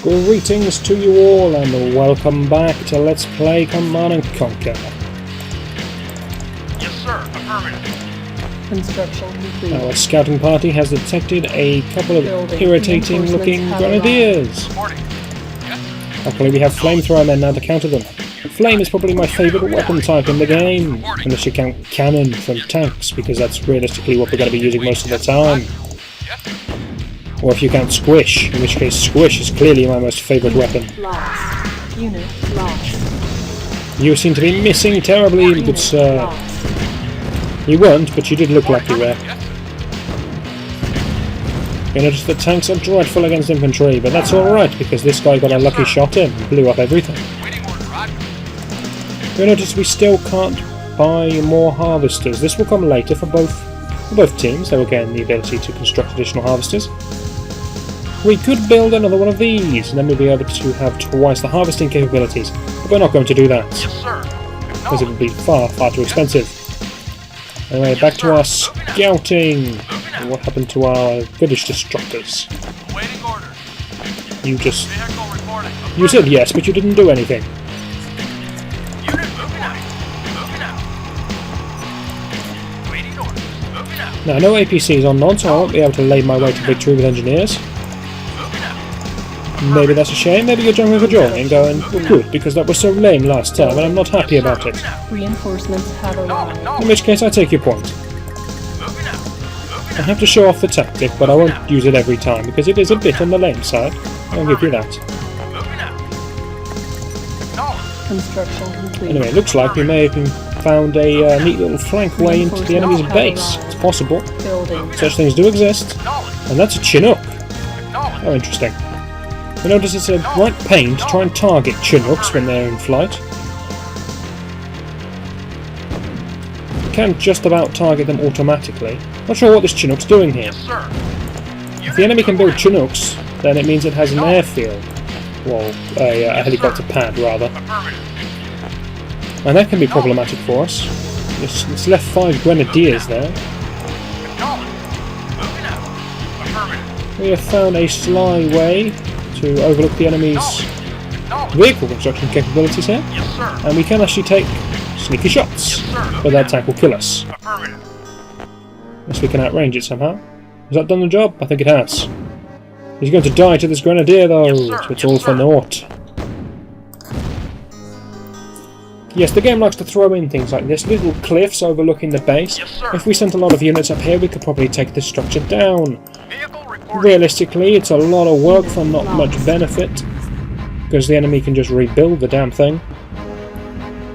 Greetings to you all and welcome back to Let's Play Command & Conquer. Yes, sir. Affirmative. Construction complete. Our scouting party has detected a couple of irritating looking grenadiers. Reporting. Yes. Luckily we have flamethrower men now to counter them. Flame is probably my favourite weapon type in the game, unless you count cannon from tanks, because that's realistically what we're going to be using most of the time. Yes. Or if you count squish, in which case squish is clearly my most favourite weapon. Lost. Unit lost. You seem to be missing terribly, good sir. You weren't, but you did look like you were. Yes. You notice that tanks are dreadful against infantry, but that's alright because this guy got a lucky shot in and blew up everything. Waiting order. Roger. You notice we still can't buy more harvesters. This will come later for both teams. They will gain the ability to construct additional harvesters. We could build another one of these, and then we'll be able to have twice the harvesting capabilities. But we're not going to do that, Yes, sir. because it would be far, far too expensive. Anyway, back to our scouting. And what happened to our village destructors? Waiting order. You just... Vehicle reporting. You said yes, but you didn't do anything. Unit moving out. Moving out. Waiting order. Moving out. Now, no APCs on nod, so I won't be able to lay my way to victory with engineers. Moving out. Maybe that's a shame. Maybe you're jumping for joy and going, well, good, because that was so lame last time, and I'm not happy about it. Reinforcements have arrived. In which case, I take your point. Moving out. I have to show off the tactic, but I won't use it every time, because it is a bit on the lame side. I'll give you that. Moving out. Knowledge. Construction complete. Anyway, it looks like we may have found a neat little flank way into the enemy's base. It's possible. Building. Such things do exist. Knowledge. And that's a Chinook. Knowledge. Oh, interesting. You notice it's a right pain to try and target Chinooks when they're in flight. You can just about target them automatically. Not sure what this Chinook's doing here. Yes, sir. If the enemy can build Chinooks, then it means it has an airfield. Well, a helicopter pad, rather. Affirmative. And that can be problematic for us. It's left 5 grenadiers there. Knowledge. Moving out. Affirmative. We have found a sly way to overlook the enemy's Knowledge. vehicle construction capabilities here. Yes, sir. And we can actually take sneaky shots. Yes, sir. But that tank will kill us. Affirmative. Unless we can outrange it somehow. Has that done the job? I think it has. He's going to die to this grenadier though, Yes, sir. so it's Yes, all for sir. naught. Yes, the game likes to throw in things like this, little cliffs overlooking the base. Yes, sir. If we sent a lot of units up here, we could probably take this structure down. Vehicle reporting. Realistically, it's a lot of work for not much benefit, because the enemy can just rebuild the damn thing.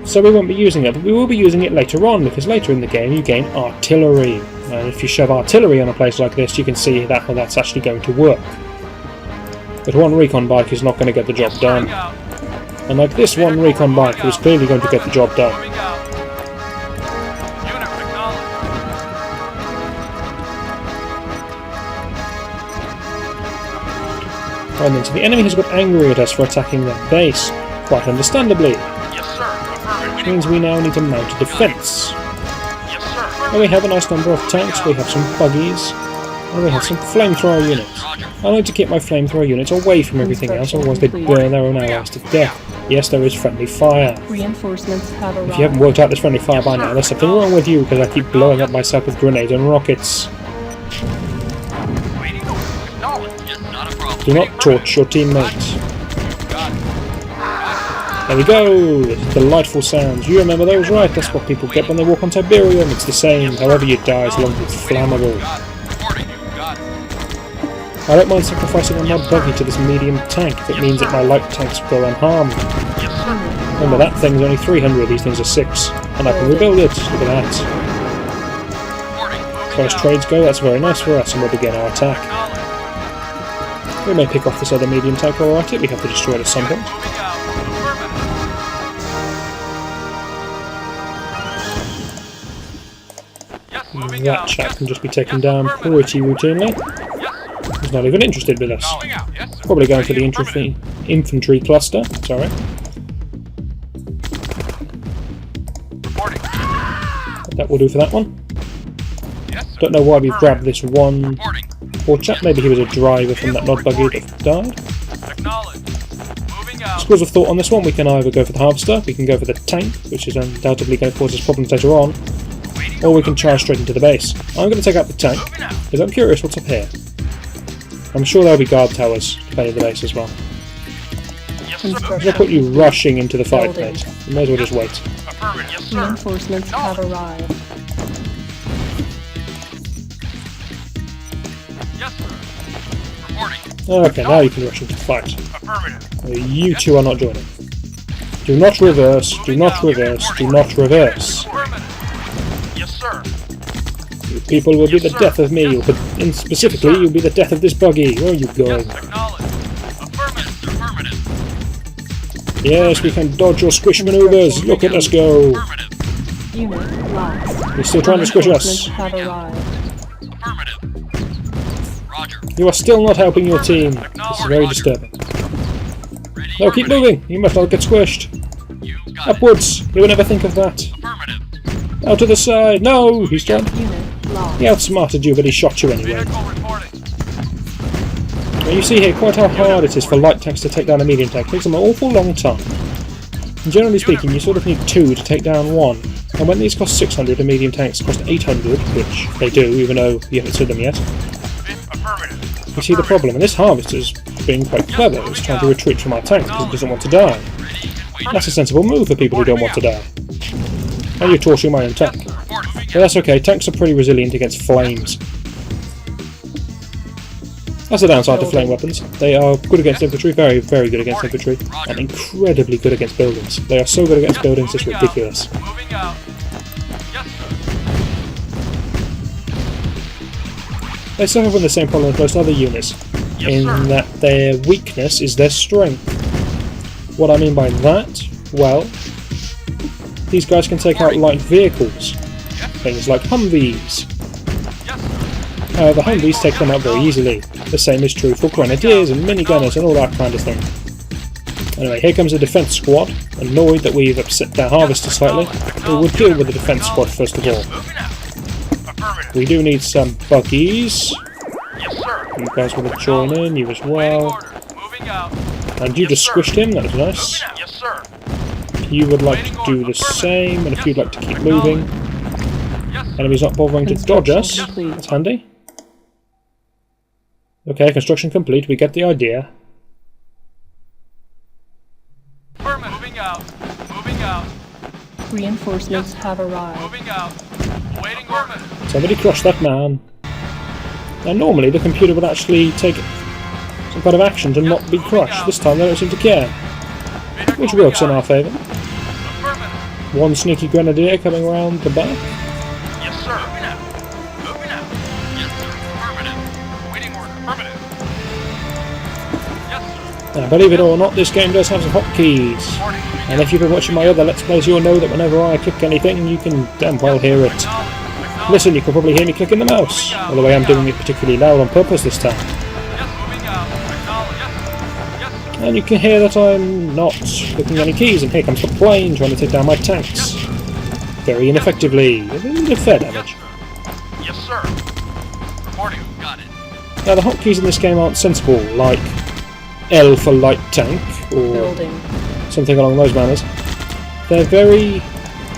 So we won't be using it, but we will be using it later on, because later in the game you gain artillery. And if you shove artillery on a place like this, you can see how that's actually going to work. But one recon bike is not going to get the job done. Moving out. Unlike this one recon bike was clearly going to get the job done. Moving out. Unit acknowledged. And then so the enemy has got angry at us for attacking their base, quite understandably. Yes, sir. Affirmative. Which means we now need to mount a defence. Yes, sir. And we have a nice number of tanks, we have some buggies, and we have some flamethrower units. I like to keep my flamethrower units away from everything else, otherwise they burn their own allies to death. Yes, there is friendly fire. Reinforcements have arrived. If you haven't worked out this friendly fire by now, there's something wrong with you, because I keep blowing up myself with grenades and rockets. Waiting order. Acknowledged. Yes, not a problem. Do not torch your teammates. Got it. There we go! Delightful sounds. You remember those, right? That's what people get when they walk on Tiberium. It's the same, however you die, as long as it's flammable. Got it. Reporting you. Got it. I don't mind sacrificing a mod buggy to this medium tank if it means that my light tanks go unharmed. Yes, sir. Remember, that thing's only 300, these things are 6. And I can rebuild it. Look at that. Reporting. As far as trades go, that's very nice for us, and we'll begin our attack. Acknowledged. We may pick off this other medium tank alright, we have to destroy it at some point. Moving out. Affirmative. Yes, moving That out. chap Yes, can just be sir. taken Yes, down affirmative. pretty routinely. Yes. He's not even interested with us. Moving out. Yes, sir. Probably going for the Affirmative. infantry cluster. Sorry. Reporting. That will do for that one. Yes, sir. Don't know why we've grabbed this one Reporting. poor chap. Maybe he was a driver from that mod buggy that died. Acknowledged. Moving out. Schools of thought on this one, we can either go for the harvester, we can go for the tank, which is undoubtedly going to cause us problems later on, or we can charge straight into the base. I'm going to take out the tank, because I'm curious what's up here. I'm sure there'll be guard towers to play in the base as well. Yes, sir. I'm going to put you rushing into the fight, Building. mate. You may as well just wait. Affirmative. Yes, sir. Reinforcements have arrived. Yes, sir. Reporting. Okay, now you can rush into the fight. Affirmative. You two are not joining. Do not reverse, do not reverse, do not reverse. Affirmative. Yes, sir. You people will be the death of me, but specifically you'll be the death of this buggy. Where are you going? Yes, acknowledged. Affirmative. Affirmative. Yes, we can dodge your squish maneuvers. Look at us go. Affirmative. Unit lost. You're still trying to squish us. Reinforcements have arrived. Affirmative. Roger. You are still not helping your team. This is very disturbing. Ready. No, keep moving. You must not get squished. You got it. Upwards. You would never think of that. Affirmative. Out to the side. No, he's trying. Unit lost. He outsmarted you, but he shot you anyway. Vehicle reporting. Now you see here quite how hard it is for light tanks to take down a medium tank. It takes them an awful long time. And generally speaking, you sort of need two to take down one. And when these cost 600 and medium tanks cost 800, which they do, even though you haven't seen them yet, Affirmative. you see the problem. And this harvester's being quite clever. It's trying to retreat from our tank because it doesn't want to die. That's a sensible move for people who don't want to die. And you're torching my own tank. But that's okay, tanks are pretty resilient against flames. That's the downside to flame weapons. They are good against infantry, very, very good against infantry, and incredibly good against buildings. They are so good against buildings, it's ridiculous. Moving out. Yes, sir. They suffer from the same problem as most other units, in that their weakness is their strength. What I mean by that, well, these guys can take out light vehicles, things like Humvees. Yes, sir. However, Humvees take them out very easily. The same is true for grenadiers and minigunners and all that kind of thing. Anyway, here comes the defence squad. Annoyed that we've upset their harvester slightly, we will deal with the defence squad first of all. Moving out. Affirmative. We do need some buggies. Yes, sir. You guys want to join in, you as Waiting well. orders. Moving out. And you just squished him, that was nice. Yes, sir. If you would like to do the same, and if you'd like to keep moving, Yes, sir. enemies not bothering to dodge us, Construction complete. that's handy. Okay, construction complete, we get the idea. Affirmative. Moving out. Moving out. Reinforcements have arrived. Moving out. Waiting orders. Somebody crush that man. Now normally the computer would actually take some kind of action to not be crushed. This time they don't seem to care, which works in our favour. Affirmative. One sneaky grenadier coming around the back. Yes, sir. Moving out. Moving out. Yes, sir. Affirmative. Waiting order. Affirmative. Yes, sir. Now, believe it or not, this game does have some hotkeys. Reporting. And if you've been watching my other Let's Plays, you'll know that whenever I click anything, you can damn well hear it. Acknowledge. Listen, you can probably hear me clicking the mouse, although I am doing it particularly loud on purpose this time. Yes, moving out. Acknowledge. Yes. Yes. And you can hear that I'm not clicking any keys, and here comes the plane trying to take down my tanks. Very ineffectively, with a little fair damage. Yes, sir. Reporting. Got it. Now the hotkeys in this game aren't sensible, like L for light tank, or Building. something along those manners. They're very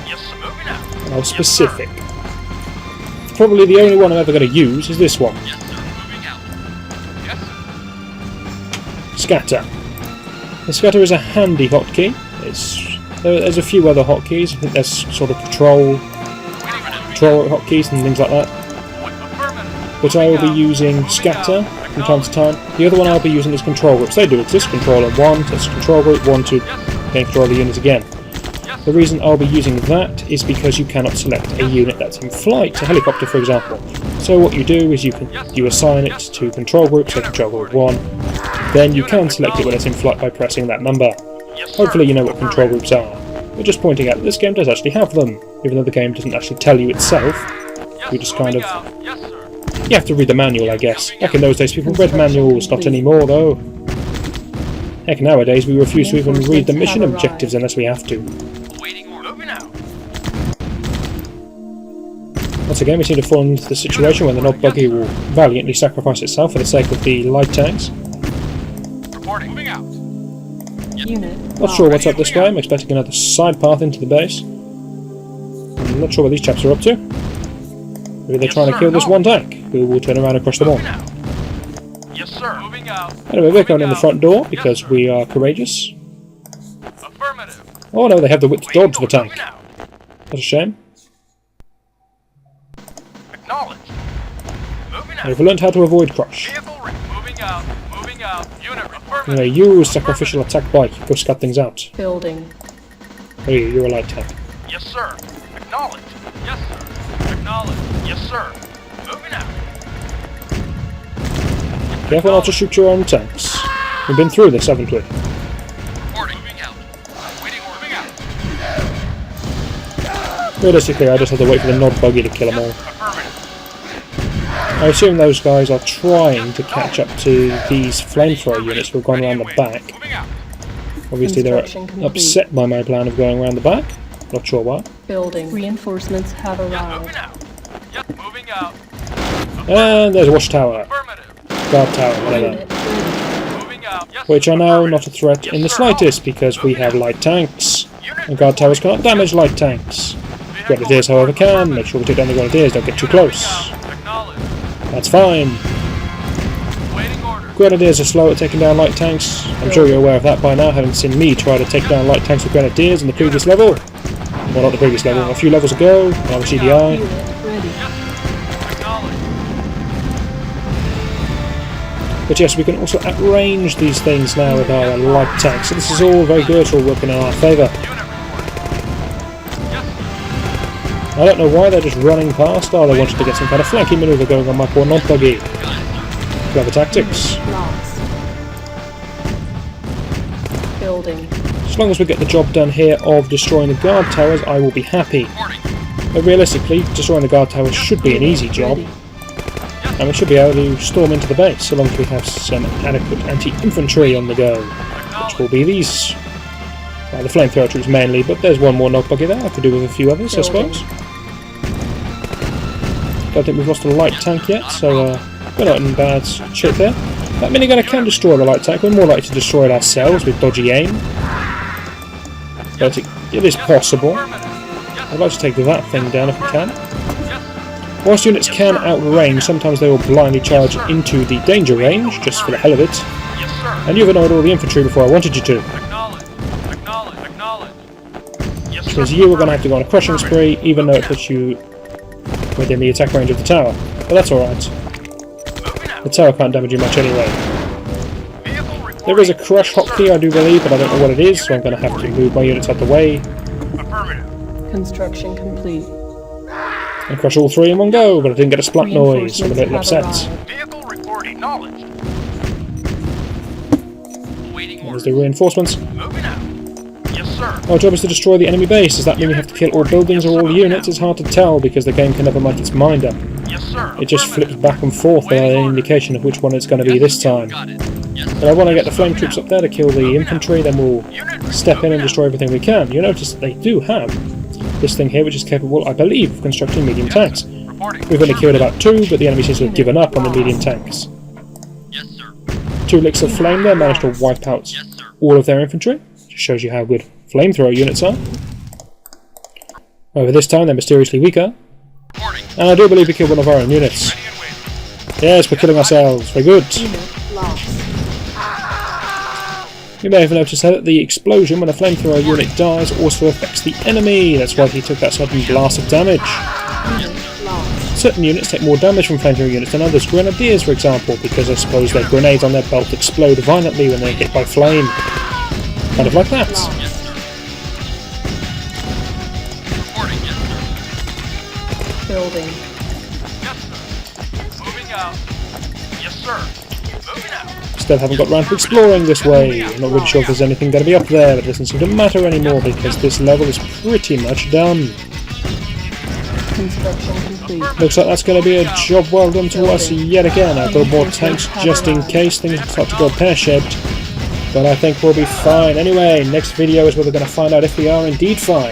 Yes, sir. Moving out. well, specific. Probably the only one I'm ever going to use is this one, Yes, sir. Moving out. Yes, sir. Scatter. The scatter is a handy hotkey. There's a few other hotkeys. I think there's sort of patrol hotkeys and things like that. Affirmative. But I will be using scatter from time to time. The other one I'll be using is control groups. They do exist. Control on one, that's control group, one to gain control of the units again. The reason I'll be using that is because you cannot select a unit that's in flight, a helicopter for example. So what you do is you assign it to control group, so control group 1, then you can select it when it's in flight by pressing that number. Yes, sir. Hopefully you know what control groups are. We're just pointing out that this game does actually have them, even though the game doesn't actually tell you itself. Yes, You just kind of... moving out. Yes, sir. You have to read the manual, I guess. Back in those days people read manuals, not anymore though. Heck, nowadays we refuse to even read the mission objectives unless we have to. Waiting order. Moving out. Once again, we seem to fall into the situation where the knob buggy will valiantly sacrifice itself for the sake of the light tanks. Reporting. Moving out. Unit Not sure lost. what's up this way. I'm expecting another side path into the base. I'm not sure what these chaps are up to. Maybe they're trying to kill this one tank, who will turn around and crush them all. Moving out. Yes, sir. Moving out. Anyway, we're going in the front door because we are courageous. Affirmative. Oh no, they have the wit to dodge the tank. Moving out. That's a shame. Acknowledged. Moving out. They've learned how to avoid crush. Moving out. Moving out. Unit affirmative. Anyway, use sacrificial attack bike. Go scut things out. Building. Oh, you're a light tank. Yes, sir. Acknowledged. Yes, sir. Acknowledged. Yes, sir. Moving out. Careful not to shoot your own tanks. We've been through this, haven't we? Reporting. Moving out. Waiting order. Moving out. Realistically, I just have to wait for the nod buggy to kill them all. Affirmative. I assume those guys are trying to catch up to these flamethrower units who have gone around the back. Moving out. Obviously they're Construction complete. upset by my plan of going around the back. Not sure why. Building. Reinforcements have Yes, arrived. moving out. Yes, moving out. And there's a watchtower. Affirmative. Guard tower, whatever. Unit ready. Moving out. Yes, Which are now affirmative. not a threat in the Yes, sir. slightest because we have light tanks. Unit And guard towers cannot damage light tanks. Grenadiers, however, can. Make sure we take down the grenadiers, don't get too close. Acknowledged. That's fine. Waiting order. Grenadiers are slow at taking down light tanks. I'm sure you're aware of that by now, having seen me try to take down light tanks with grenadiers in the previous level. Well, not the previous level, a few levels ago, when I was CDI. Unit ready. Acknowledged. But yes, we can also outrange these things now with our light tanks. So this is all very good, it's all working in our favour. Unit report. Yes, I don't know why they're just running past. Oh, they wanted to get some kind of flanking manoeuvre going on my poor non-buggy. Clever tactics. Lost. Building. As long as we get the job done here of destroying the guard towers, I will be happy. reporting. But realistically, destroying the guard towers should be an easy job, Ready. and we should be able to storm into the base, so long as we have some adequate anti-infantry on the go, which will be these. The flamethrower troops mainly, but there's one more knock buggy there. I could do with a few others, I Building. suppose. Don't think we've lost a light tank yet, so we're not in bad shape there. That minigun can destroy the light tank. We're more likely to destroy it ourselves with dodgy aim, but it is possible. I'd like to take that thing down if we can. Whilst units can outrange, sometimes they will blindly charge into the danger range, just for the hell of it. Yes, sir. And you've annoyed all the infantry before I wanted you to. Acknowledged. Acknowledged. Acknowledged. Yes, Which sir. means you were going to have to go on a crushing spree, even though it puts you within the attack range of the tower. But that's alright. Moving out. The tower can't damage you much anyway. Vehicle reporting. There is a crush hotkey, I do believe, but I don't know what it is, so I'm going to have to move my units out the way Affirmative. Construction complete. and crush all three in one go, but I didn't get a splat noise, so I'm a little upset. Reinforcements have arrived. Vehicle reporting. Acknowledged. Waiting There's orders. the reinforcements. Moving out. Yes, sir. Our job is to destroy the enemy base. Does that mean we have to kill all buildings or all units? It's hard to tell, because the game can never make its mind up. Yes, sir. It just flips back and forth without any indication of which one it's going to be this time. Got it. Yes, But I want to get the flame troops up there to kill the infantry, then we'll step in and destroy everything we can. You notice that they do have this thing here, which is capable, I believe, of constructing medium tanks. reporting. We've only killed about 2, but the enemy seems to have given up on the medium tanks. Yes, sir. 2 licks of flame there managed to wipe out Yes, sir. all of their infantry. Just shows you how good flamethrower units are. However, this time they're mysteriously weaker. Reporting. And I do believe we killed one of our own units. Ready and waiting. Yes, we're killing ourselves. Very good. Unit lost. You may have noticed that the explosion when a flamethrower unit dies also affects the enemy. That's why he took that sudden blast of damage. Unit lost. Certain units take more damage from flamethrower units than others. Grenadiers, for example, because I suppose their grenades on their belt explode violently when they're hit by flame. Kind of like that. Yes, sir. Reporting. Yes, sir. Building. Yes, sir. Moving out. Yes, sir. Moving out. Still haven't got round to exploring this way. I'm not really sure if there's anything going to be up there, but it doesn't seem to matter anymore because this level is pretty much done. Construction complete. Looks like that's going to be a job well done to us yet again. I'll build more tanks just in case things start to go pear-shaped. But I think we'll be fine. Anyway, next video is where we're going to find out if we are indeed fine.